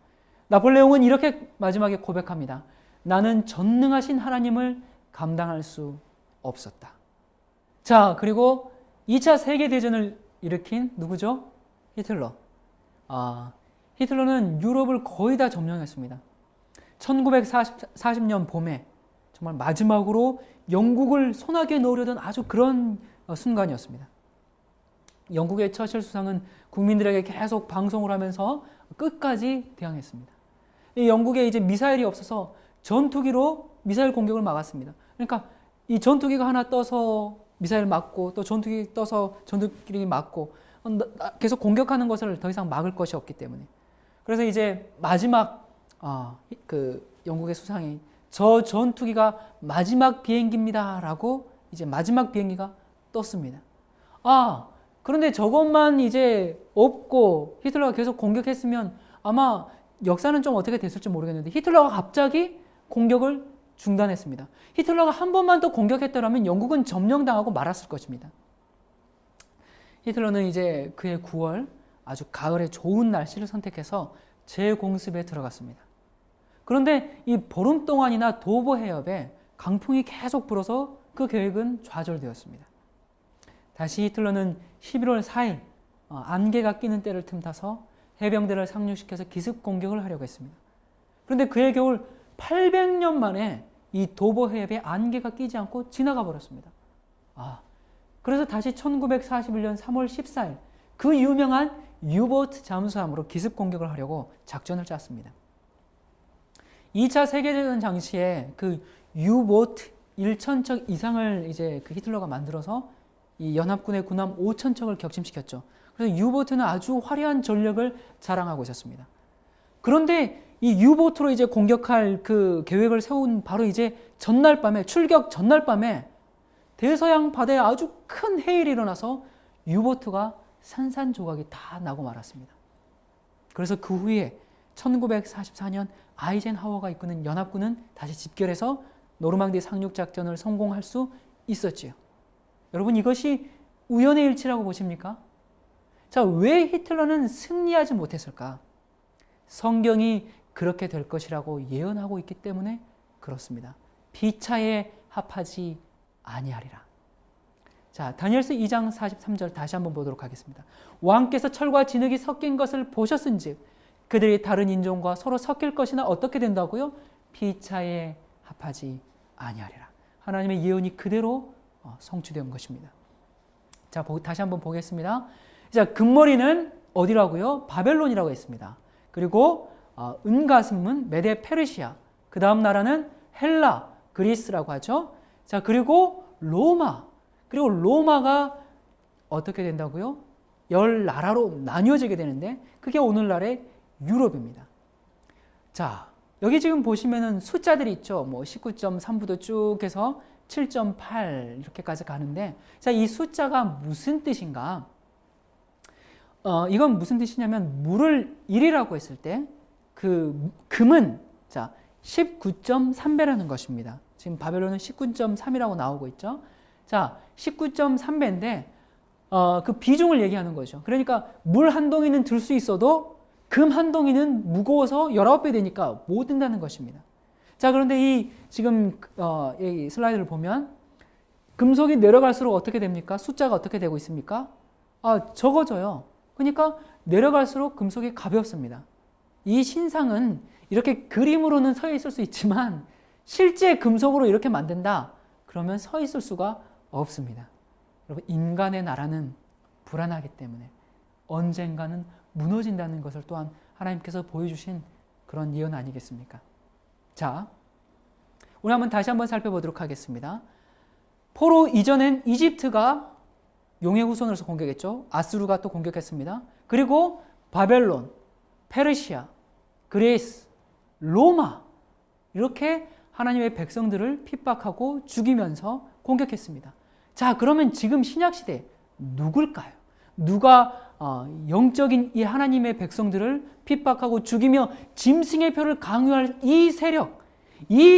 나폴레옹은 이렇게 마지막에 고백합니다. 나는 전능하신 하나님을 감당할 수 없었다. 자, 그리고 2차 세계대전을 일으킨 누구죠? 히틀러. 히틀러는 유럽을 거의 다 점령했습니다. 1940년 봄에 정말 마지막으로 영국을 손아귀에 넣으려던 아주 그런 순간이었습니다. 영국의 처칠 수상은 국민들에게 계속 방송을 하면서 끝까지 대항했습니다. 이 영국에 이제 미사일이 없어서 전투기로 미사일 공격을 막았습니다. 그러니까 이 전투기가 하나 떠서 미사일 맞고 또 전투기 떠서 전투기 맞고 계속 공격하는 것을 더 이상 막을 것이 없기 때문에. 그래서 이제 마지막 그 영국의 수상이 저 전투기가 마지막 비행기입니다라고 이제 마지막 비행기가 떴습니다. 그런데 저것만 이제 없고 히틀러가 계속 공격했으면 아마 역사는 좀 어떻게 됐을지 모르겠는데 히틀러가 갑자기 공격을 중단했습니다. 히틀러가 한 번만 더 공격했더라면 영국은 점령당하고 말았을 것입니다. 히틀러는 이제 그해 9월 아주 가을에 좋은 날씨를 선택해서 재공습에 들어갔습니다. 그런데 이 보름 동안이나 도보 해협에 강풍이 계속 불어서 그 계획은 좌절되었습니다. 다시 히틀러는 11월 4일 안개가 끼는 때를 틈타서 해병대를 상륙시켜서 기습 공격을 하려고 했습니다. 그런데 그해 겨울 800년 만에 이 도보 해협에 안개가 끼지 않고 지나가 버렸습니다. 그래서 다시 1941년 3월 14일 그 유명한 유보트 잠수함으로 기습 공격을 하려고 작전을 짰습니다. 2차 세계대전 당시에 그 유보트 1,000척 이상을 이제 그 히틀러가 만들어서 이 연합군의 군함 5,000척을 격침시켰죠. 그래서 유보트는 아주 화려한 전력을 자랑하고 있었습니다. 그런데 이 유보트로 이제 공격할 그 계획을 세운 바로 이제 전날 밤에 출격 전날 밤에 대서양 바다에 아주 큰 해일이 일어나서 유보트가 산산조각이 다 나고 말았습니다. 그래서 그 후에 1944년 아이젠하워가 이끄는 연합군은 다시 집결해서 노르망디 상륙 작전을 성공할 수 있었지요. 여러분 이것이 우연의 일치라고 보십니까? 자, 왜 히틀러는 승리하지 못했을까? 성경이 그렇게 될 것이라고 예언하고 있기 때문에 그렇습니다. 피차에 합하지 아니하리라. 자, 다니엘서 2장 43절 다시 한번 보도록 하겠습니다. 왕께서 철과 진흙이 섞인 것을 보셨은즉 그들이 다른 인종과 서로 섞일 것이나 어떻게 된다고요? 피차에 합하지 아니하리라. 하나님의 예언이 그대로 성취된 것입니다. 자, 다시 한번 보겠습니다. 자, 금머리는 어디라고요? 바벨론이라고 했습니다. 그리고 은가슴은 메데 페르시아, 그 다음 나라는 헬라, 그리스라고 하죠. 자, 그리고 로마, 그리고 로마가 어떻게 된다고요? 10나라로 나뉘어지게 되는데 그게 오늘날의 유럽입니다. 자, 여기 지금 보시면은 숫자들이 있죠. 뭐 19.3부터 쭉 해서 7.8 이렇게까지 가는데, 자, 이 숫자가 무슨 뜻인가? 이건 무슨 뜻이냐면 물을 1이라고 했을 때 그 금은 자 19.3배라는 것입니다. 지금 바벨론은 19.3이라고 나오고 있죠. 자, 19.3배인데 그 비중을 얘기하는 거죠. 그러니까 물 한 동이는 들 수 있어도 금 한 동이는 무거워서 19배 되니까 못 든다는 것입니다. 자, 그런데 이 지금 이 슬라이드를 보면 금속이 내려갈수록 어떻게 됩니까? 숫자가 어떻게 되고 있습니까? 적어져요. 그러니까 내려갈수록 금속이 가볍습니다. 이 신상은 이렇게 그림으로는 서 있을 수 있지만 실제 금속으로 이렇게 만든다? 그러면 서 있을 수가 없습니다. 여러분, 인간의 나라는 불안하기 때문에 언젠가는 무너진다는 것을 또한 하나님께서 보여주신 그런 예언 아니겠습니까? 자, 우리 다시 한번 살펴보도록 하겠습니다. 포로 이전엔 이집트가 용의 후손으로서 공격했죠. 아수르가 또 공격했습니다. 그리고 바벨론, 페르시아, 그리스, 로마 이렇게 하나님의 백성들을 핍박하고 죽이면서 공격했습니다. 자, 그러면 지금 신약시대 누굴까요? 누가 영적인 이 하나님의 백성들을 핍박하고 죽이며 짐승의 표를 강요할 이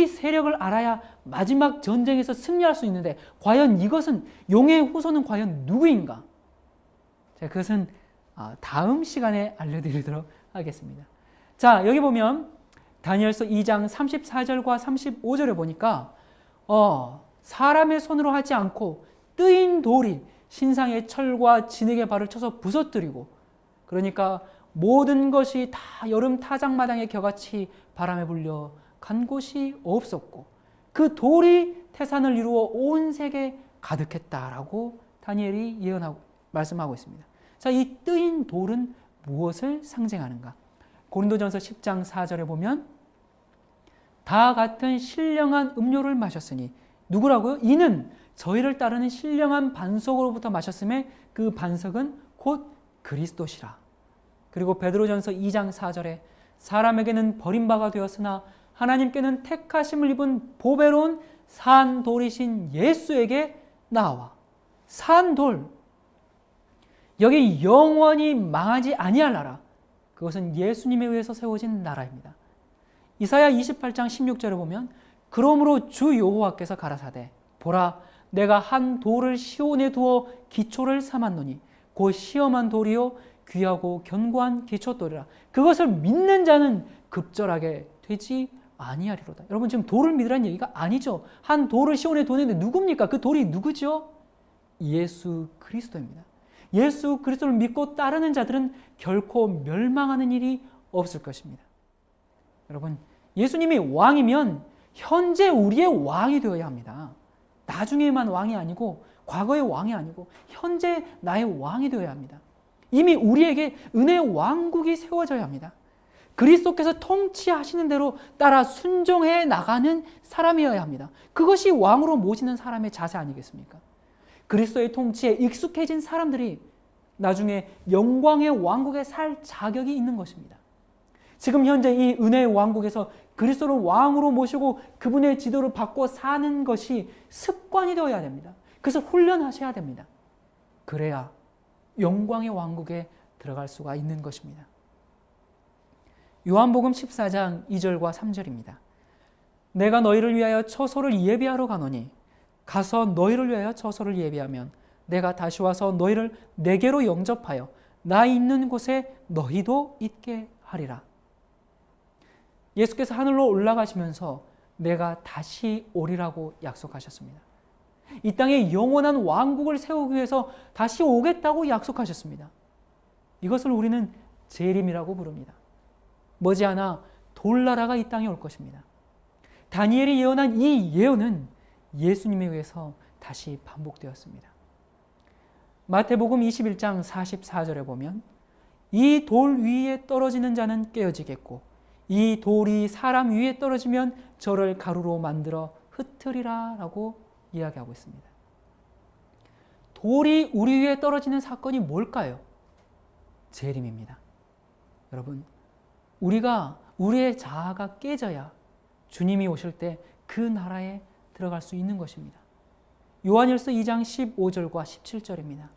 세력을 알아야 마지막 전쟁에서 승리할 수 있는데 과연 이것은 용의 후손은 과연 누구인가? 자, 그것은 다음 시간에 알려드리도록 하겠습니다. 자, 여기 보면 다니엘서 2장 34절과 35절에 보니까 사람의 손으로 하지 않고 뜨인 돌이 신상의 철과 진흙의 발을 쳐서 부서뜨리고, 그러니까 모든 것이 다 여름 타작마당의 겨같이 바람에 불려 간 곳이 없었고 그 돌이 태산을 이루어 온 세계에 가득했다라고 다니엘이 예언하고 말씀하고 있습니다. 자, 이 뜨인 돌은 무엇을 상징하는가? 고린도전서 10장 4절에 보면 다 같은 신령한 음료를 마셨으니 누구라고요? 이는 저희를 따르는 신령한 반석으로부터 마셨음에 그 반석은 곧 그리스도시라. 그리고 베드로전서 2장 4절에 사람에게는 버림바가 되었으나 하나님께는 택하심을 입은 보배로운 산돌이신 예수에게 나와. 산돌, 여기 영원히 망하지 아니할 나라, 그것은 예수님에 의해서 세워진 나라입니다. 이사야 28장 16절에 보면 그러므로 주 여호와께서 가라사대 보라 내가 한 돌을 시온에 두어 기초를 삼았노니 곧 시험한 돌이요 귀하고 견고한 기초돌이라. 그것을 믿는 자는 급절하게 되지 아니하리로다. 여러분, 지금 돌을 믿으라는 얘기가 아니죠. 한 돌을 시온에 두는데 누굽니까? 그 돌이 누구죠? 예수 그리스도입니다. 예수 그리스도를 믿고 따르는 자들은 결코 멸망하는 일이 없을 것입니다. 여러분, 예수님이 왕이면 현재 우리의 왕이 되어야 합니다. 나중에만 왕이 아니고 과거의 왕이 아니고 현재 나의 왕이 되어야 합니다. 이미 우리에게 은혜의 왕국이 세워져야 합니다. 그리스도께서 통치하시는 대로 따라 순종해 나가는 사람이어야 합니다. 그것이 왕으로 모시는 사람의 자세 아니겠습니까? 그리스도의 통치에 익숙해진 사람들이 나중에 영광의 왕국에 살 자격이 있는 것입니다. 지금 현재 이 은혜의 왕국에서 그리스도를 왕으로 모시고 그분의 지도를 받고 사는 것이 습관이 되어야 됩니다. 그래서 훈련하셔야 됩니다. 그래야 영광의 왕국에 들어갈 수가 있는 것입니다. 요한복음 14장 2절과 3절입니다. 내가 너희를 위하여 처소를 예비하러 가노니 가서 너희를 위하여 처소를 예비하면 내가 다시 와서 너희를 내게로 영접하여 나 있는 곳에 너희도 있게 하리라. 예수께서 하늘로 올라가시면서 내가 다시 오리라고 약속하셨습니다. 이 땅에 영원한 왕국을 세우기 위해서 다시 오겠다고 약속하셨습니다. 이것을 우리는 재림이라고 부릅니다. 머지않아 돌나라가 이 땅에 올 것입니다. 다니엘이 예언한 이 예언은 예수님에 의해서 다시 반복되었습니다. 마태복음 21장 44절에 보면 이 돌 위에 떨어지는 자는 깨어지겠고 이 돌이 사람 위에 떨어지면 저를 가루로 만들어 흩으리라 라고 이야기하고 있습니다. 돌이 우리 위에 떨어지는 사건이 뭘까요? 재림입니다. 여러분, 우리의 자아가 깨져야 주님이 오실 때 그 나라에 들어갈 수 있는 것입니다. 요한일서 2장 15절과 17절입니다.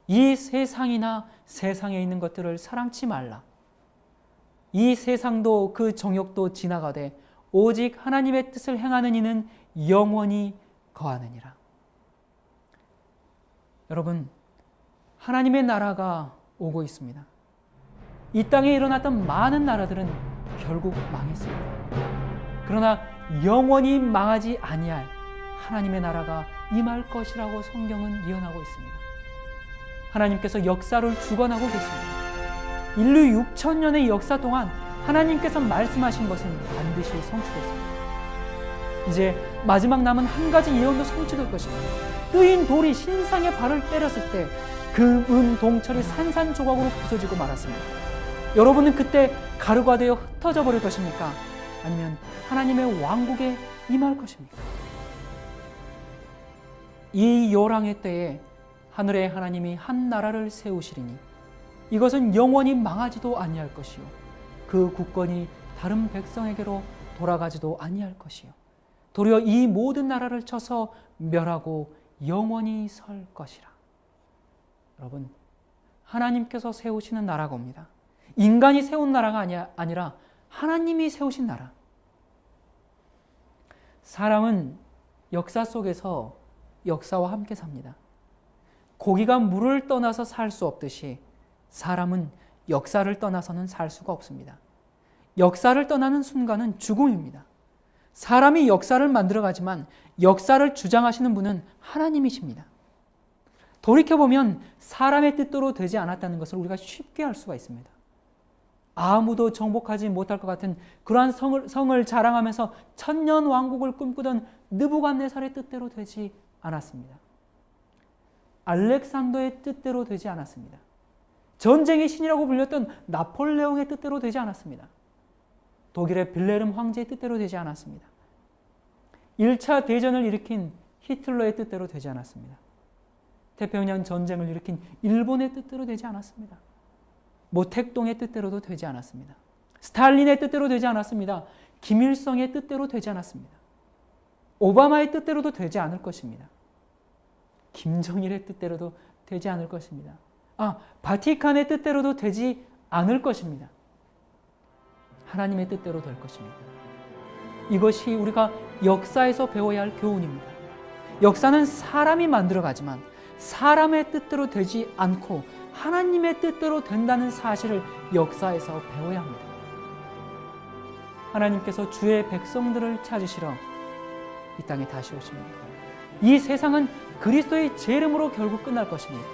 이 세상이나 세상에 있는 것들을 사랑치 말라. 이 세상도 그 정욕도 지나가되 오직 하나님의 뜻을 행하는 이는 영원히 거하느니라. 여러분, 하나님의 나라가 오고 있습니다. 이 땅에 일어났던 많은 나라들은 결국 망했습니다. 그러나 영원히 망하지 아니할 하나님의 나라가 임할 것이라고 성경은 예언하고 있습니다. 하나님께서 역사를 주관하고 계십니다. 인류 6,000년의 역사 동안 하나님께서 말씀하신 것은 반드시 성취됐습니다. 이제 마지막 남은 한 가지 예언도 성취될 것입니다. 뜨인 돌이 신상의 발을 때렸을 때 그 동철이 산산조각으로 부서지고 말았습니다. 여러분은 그때 가루가 되어 흩어져 버릴 것입니까? 아니면 하나님의 왕국에 임할 것입니까? 이 요랑의 때에 하늘의 하나님이 한 나라를 세우시리니 이것은 영원히 망하지도 아니할 것이요 그 국권이 다른 백성에게로 돌아가지도 아니할 것이요 도리어 이 모든 나라를 쳐서 멸하고 영원히 설 것이라. 여러분, 하나님께서 세우시는 나라가 옵니다. 인간이 세운 나라가 아니라 하나님이 세우신 나라. 사람은 역사 속에서 역사와 함께 삽니다. 고기가 물을 떠나서 살 수 없듯이 사람은 역사를 떠나서는 살 수가 없습니다. 역사를 떠나는 순간은 죽음입니다. 사람이 역사를 만들어가지만 역사를 주장하시는 분은 하나님이십니다. 돌이켜보면 사람의 뜻대로 되지 않았다는 것을 우리가 쉽게 알 수가 있습니다. 아무도 정복하지 못할 것 같은 그러한 성을 자랑하면서 천년 왕국을 꿈꾸던 느부갓네살의 뜻대로 되지 않았습니다. 알렉산더의 뜻대로 되지 않았습니다. 전쟁의 신이라고 불렸던 나폴레옹의 뜻대로 되지 않았습니다. 독일의 빌레름 황제의 뜻대로 되지 않았습니다. 1차 대전을 일으킨 히틀러의 뜻대로 되지 않았습니다. 태평양 전쟁을 일으킨 일본의 뜻대로 되지 않았습니다. 모택동의 뜻대로도 되지 않았습니다. 스탈린의 뜻대로 되지 않았습니다. 김일성의 뜻대로 되지 않았습니다. 오바마의 뜻대로도 되지 않을 것입니다. 김정일의 뜻대로도 되지 않을 것입니다. 바티칸의 뜻대로도 되지 않을 것입니다. 하나님의 뜻대로 될 것입니다. 이것이 우리가 역사에서 배워야 할 교훈입니다. 역사는 사람이 만들어가지만 사람의 뜻대로 되지 않고 하나님의 뜻대로 된다는 사실을 역사에서 배워야 합니다. 하나님께서 주의 백성들을 찾으시러 이 땅에 다시 오십니다. 이 세상은 그리스도의 제 이름으로 결국 끝날 것입니다.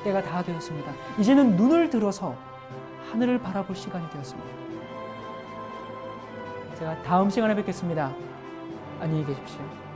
때가 다 되었습니다. 이제는 눈을 들어서 하늘을 바라볼 시간이 되었습니다. 제가 다음 시간에 뵙겠습니다. 안녕히 계십시오.